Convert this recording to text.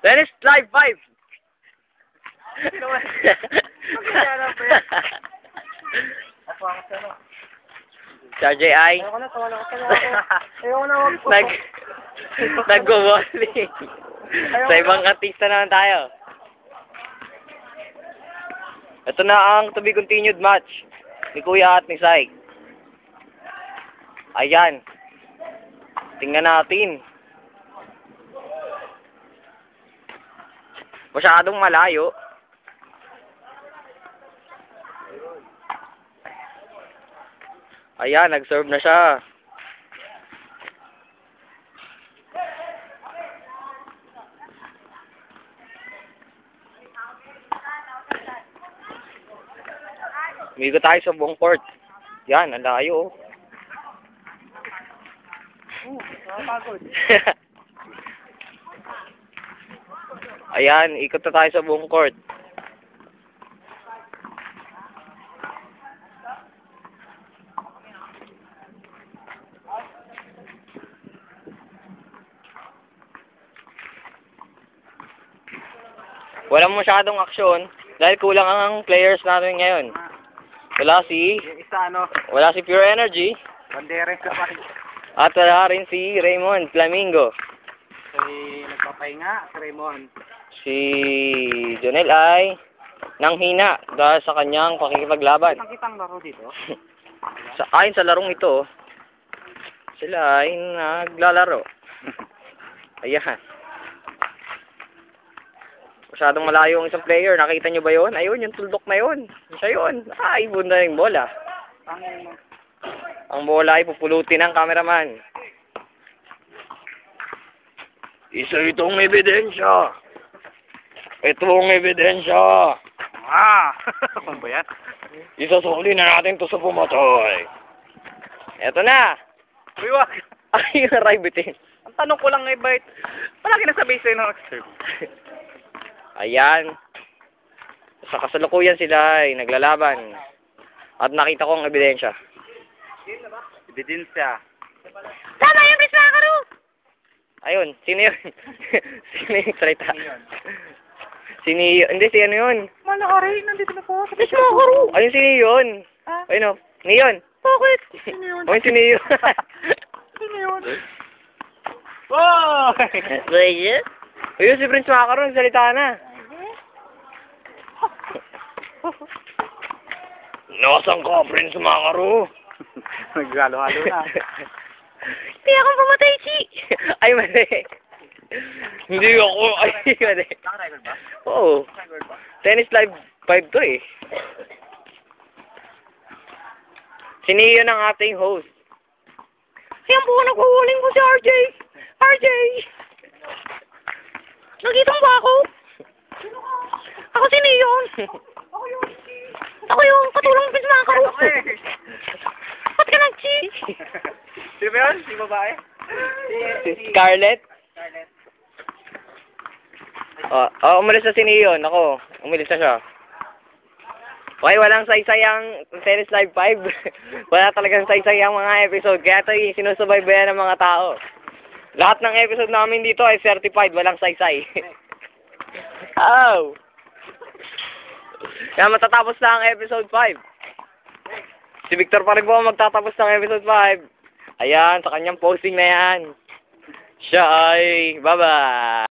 Tennis Live 5! RJI. Nag-go-bowling. Sa ibang artista naman tayo. Ito na ang to be continued match ni Kuya at ni Sai. Ayan. Tingnan natin. Masyadong malayo. Ayan, nag-serve na siya. Umigo tayo sa buong court. Yan, ang layo. Nakapagod. Ayan, ikot na tayo sa buong court. Walang masyadong aksyon dahil kulang ang players natin ngayon. Wala si Pure Energy. Banderes ka pa rin. At wala rin si Raymond Flamingo. Nagpapahinga si Raymond. Si Jonel ay nanghina dahil sa kanyang pakikipaglaban. Nakitang laro dito? Ayon sa larong ito, sila ay naglalaro. Ayan. Masyadong malayo ang isang player. Nakita nyo ba yun? Ayun, yung tuldok na yun. Siya yun. Ibon na yung bola. Ang bola ay pupulutin ng cameraman. Isa itong ebidensya. Itong ebidensya. Ano ba yan? Isasuli na natin to sa pumatay. Eto na. Uy, wag. Ay, arrive bitin. Ang tanong ko lang bait. Palagi nasabi sa'yo na nag-serve. Ayan. Sa kasalukuyan sila ay naglalaban. At nakita ko ang ebidensya. Ebidensya. Tama yung Bismakaru! Ayun, sino yun? Sino yung salita? Hindi, si ano yun? Malakari, nandito na po. Bismakaru! Ayun, sino yun? Ayun o, Neon. Bakit? Sino yun? Ayun, sino yun? Sino yun? Oh! Ayun, si Prince Makaru, nagsalita na. Nasaan ka, Prince Makaru? Naghalo-halo na. Hindi akong pumatay, Chi! Ay, mali. Hindi ako. Ay, mali. Naka-record ba? Oo. Naka-record ba? Tennis Live 5 to eh. Siniyo ng ating host. Ayan po, naghuhuling po si RJ. RJ! Nakita mo ba ako? Ako si Neon. Ako yung katulong Prince Makaru. Ba't ka nag-chi? Sino ba yun? Si babae? Si Scarlett? Scarlett. Umalis na si Neon. Ako, umalis na siya. Okay, walang saysay ang Tennis Live 5. Wala talagang saysay ang mga episode. Kaya ito yung sinusubaybayan ng mga tao. Lahat ng episode namin dito ay certified. Walang saysay. Oh! Kaya matatapos na ang episode 5. Si Victor pa rin po magtatapos ng episode 5. Ayan, sa kanyang posting na yan. Siya ay bye-bye!